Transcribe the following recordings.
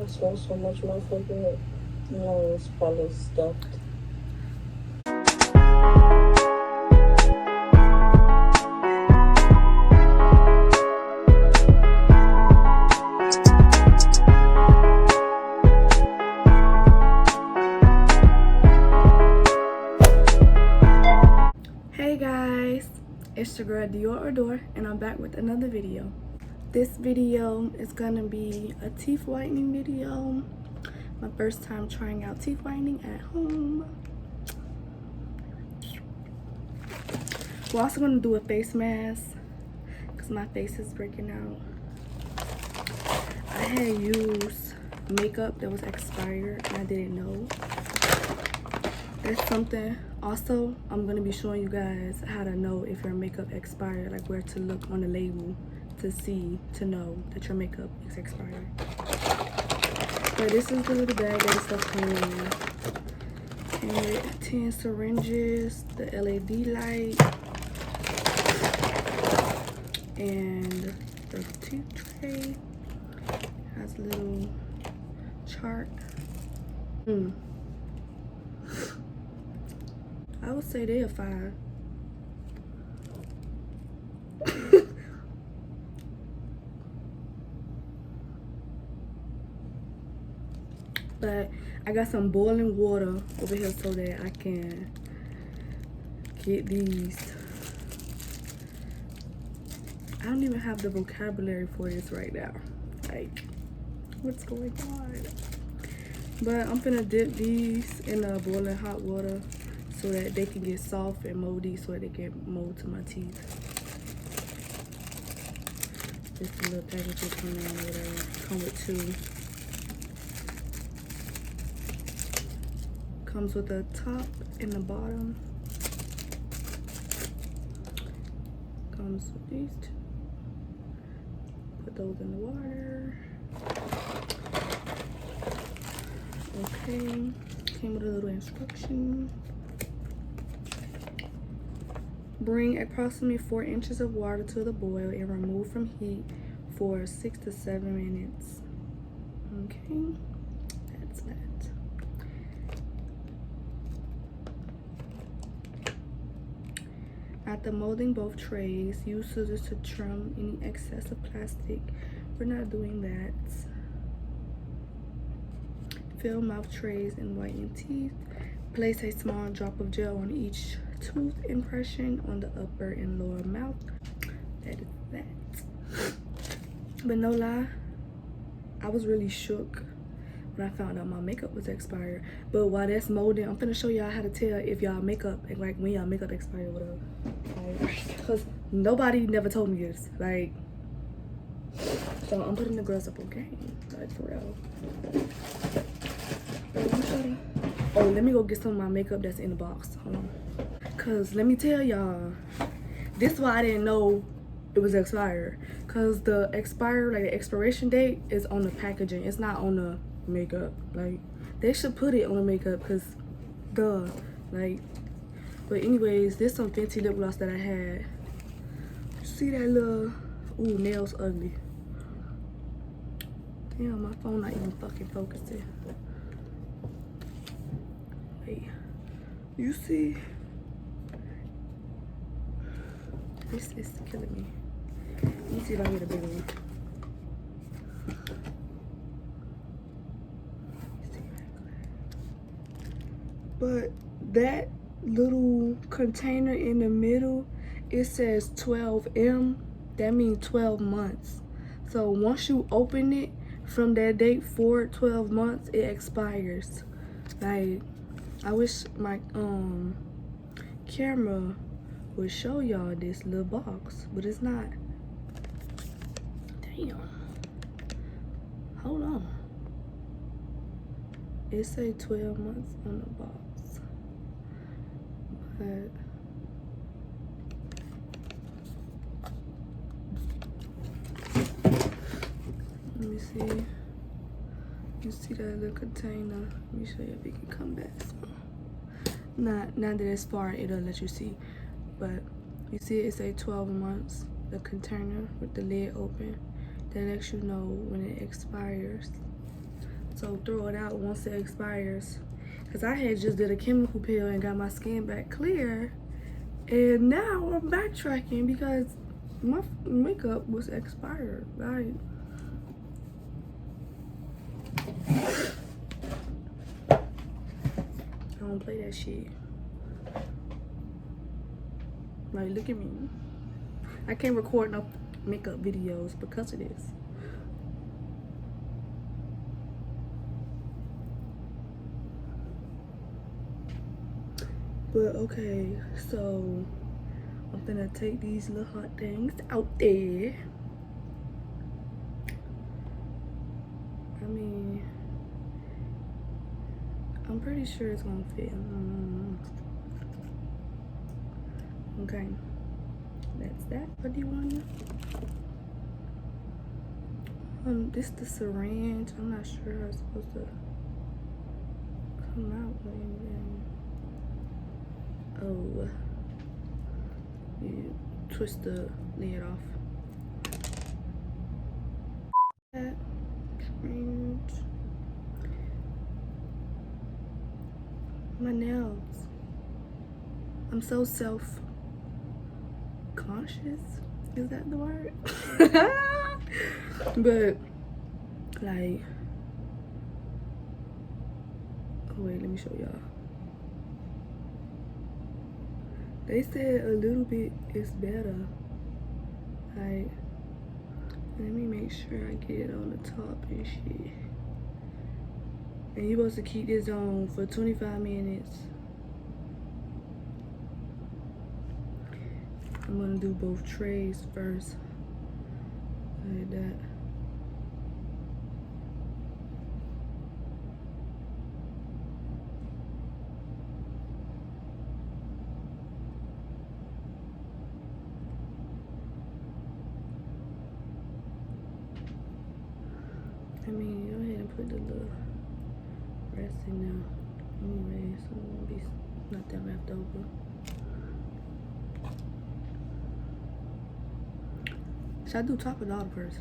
I smell so much motherfucking nose, probably stuffed. Hey guys, it's your girl Dior, and I'm back with another video. This video is gonna be a teeth whitening video. My first time trying out teeth whitening at home. We're also gonna do a face mask because my face is breaking out. I had used makeup that was expired and I didn't know. That's something. Also, I'm gonna be showing you guys how to know if your makeup expired, like where to look on the label to know that your makeup is expired. But this is the little bag that stuff came in. Came with 10 syringes, the LED light, and the tooth tray. Has a little chart. I would say they're 5. But I got some boiling water over here so that I can get these. I don't even have the vocabulary for this right now. Like, what's going on? But I'm gonna dip these in the boiling hot water so that they can get soft and moldy, so that they can mold to my teeth. Just a little package come in or whatever. Come with 2. Comes with the top and the bottom. Comes with these 2. Put those in the water. Okay. Came with a little instruction. Bring approximately 4 inches of water to the boil and remove from heat for 6 to 7 minutes. Okay, that's that. After molding both trays, use scissors to trim any excess of plastic. We're not doing that. Fill mouth trays and whiten teeth. Place a small drop of gel on each tooth impression on the upper and lower mouth. That is that. But no lie, I was really shook when I found out my makeup was expired. But while that's molding, I'm gonna show y'all how to tell if y'all makeup, like when y'all makeup expired or whatever. Like, cause nobody never told me this. Like, so I'm putting the gloves up, okay? Like, for real. Oh, let me go get some of my makeup that's in the box. Hold on. Cause let me tell y'all, this is why I didn't know it was expired. Cause the expiration date is on the packaging. It's not on the makeup. Like, they should put it on the makeup, cause duh. Like, but anyways, this some Fenty lip gloss that I had. See that little, ooh, nails ugly. Damn, my phone not even fucking focusing. Wait, you see? This is killing me. Let me see if I get a bigger one. But that little container in the middle, it says 12M. That means 12 months. So once you open it from that date for 12 months, it expires. Like, I wish my camera would show y'all this little box, but it's not. Damn. Hold on. It say 12 months on the box. But let me see. You see that little container? Let me show you if it can come back. Not that it's far, it'll let you see. But you see it say 12 months, the container with the lid open. That lets you know when it expires. So throw it out once it expires. Cause I had just did a chemical peel and got my skin back clear. And now I'm backtracking because my makeup was expired. Like, I don't play that shit. Like, look at me. I can't record no makeup videos because of this. But okay, so I'm gonna take these little hot things out there. I mean, I'm pretty sure it's gonna fit. Okay, that's that. What do you want? This the syringe. I'm not sure how it's supposed to come out with anything. Oh, you twist the lid off. That syringe. My nails. I'm so self-conscious. Is that the word? But like, oh wait, let me show y'all. They said a little bit is better. Like, let me make sure I get it on the top and shit. And you're supposed to keep this on for 25 minutes. I'm gonna do both trays first. Like that. I mean, go ahead and put the little rest in there. Anyway, so it won't be nothing left over. Should I do top or bottom first?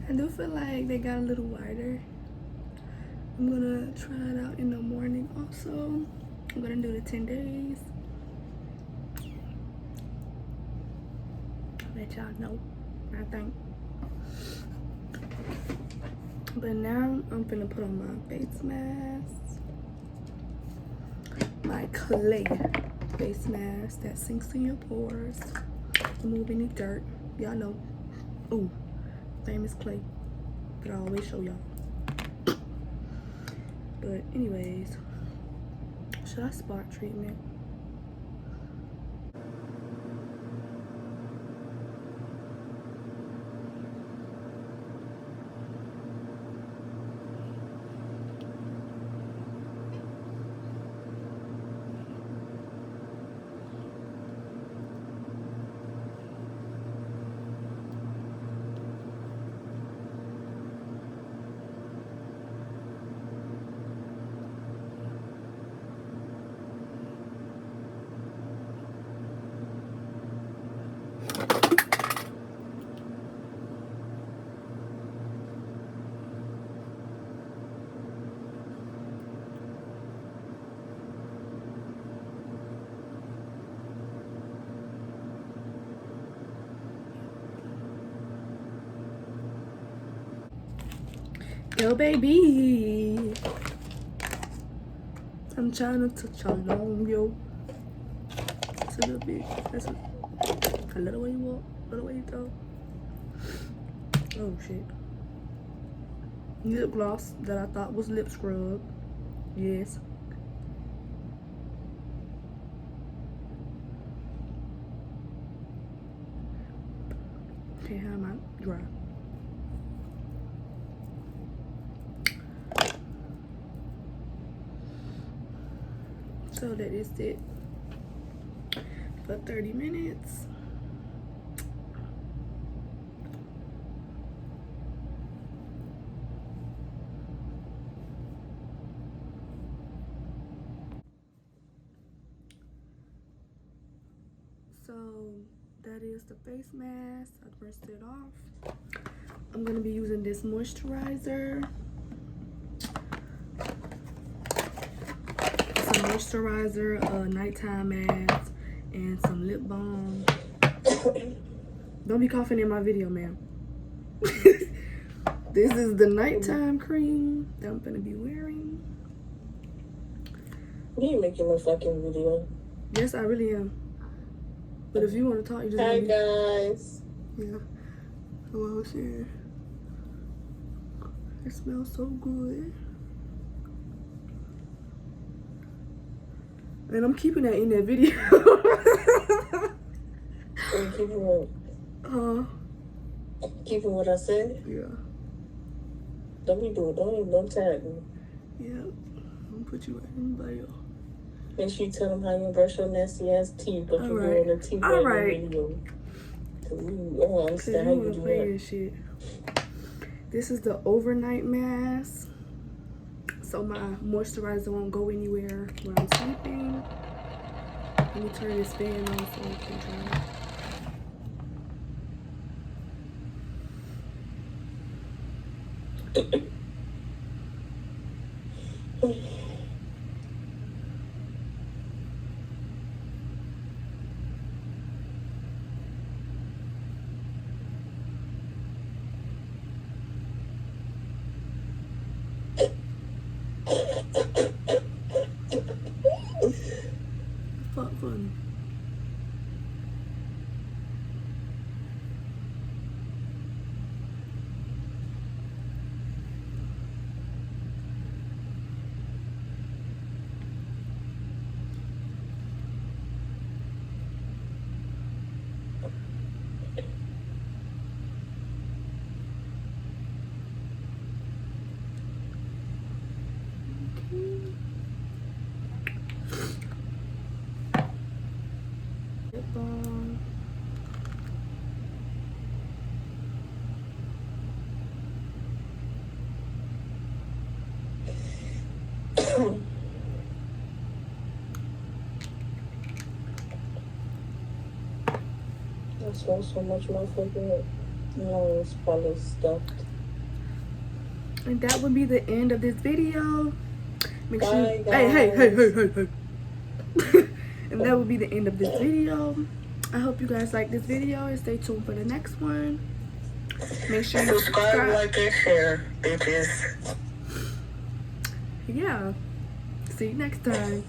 I do feel like they got a little wider. I'm gonna try it out in the morning also. I'm gonna do the 10 days. Let y'all know what I think. But now I'm gonna put on my face mask. My clay face mask that sinks in your pores. Remove any dirt. Y'all know. Ooh, famous clay that I always show y'all. But anyways, should I spot treatment? Yo, baby. I'm trying to touch along, yo. It's a little bit. That's a little way you walk, a little way you throw. Oh, shit. Lip gloss that I thought was lip scrub. Yes. Okay, how am I? Dry. So that is it for 30 minutes. So that is the face mask. I rinsed it off. I'm gonna be using this moisturizer. Some moisturizer, a nighttime mask, and some lip balm. Don't be coughing in my video, ma'am. This is the nighttime cream that I'm gonna be wearing. You ain't making no fucking video. Yes, I really am. But if you want to talk, you just Hi, want guys. Yeah. Hello, here. It smells so good. And I'm keeping that in that video. And keeping what? Keeping what I said? Yeah. Don't be doing. Don't tag me. Yeah. I'm gonna put you right in the bio. Make sure you tell them how you brush your nasty ass teeth, but you're Alright. doing the teeth Alright. video. Cause I don't understand how you do that. Shit. This is the overnight mask. So my moisturizer won't go anywhere when I'm sleeping. Let me turn this fan on so it can dry. Fuck fun. Lip balm. I smell so much motherfucking nose probably stuffed. And that would be the end of this video. Make sure Bye, you, hey. guys. And that will be the end of this video. I hope you guys like this video and stay tuned for the next one. Make sure you subscribe, like, and share, bitches. Yeah. See you next time.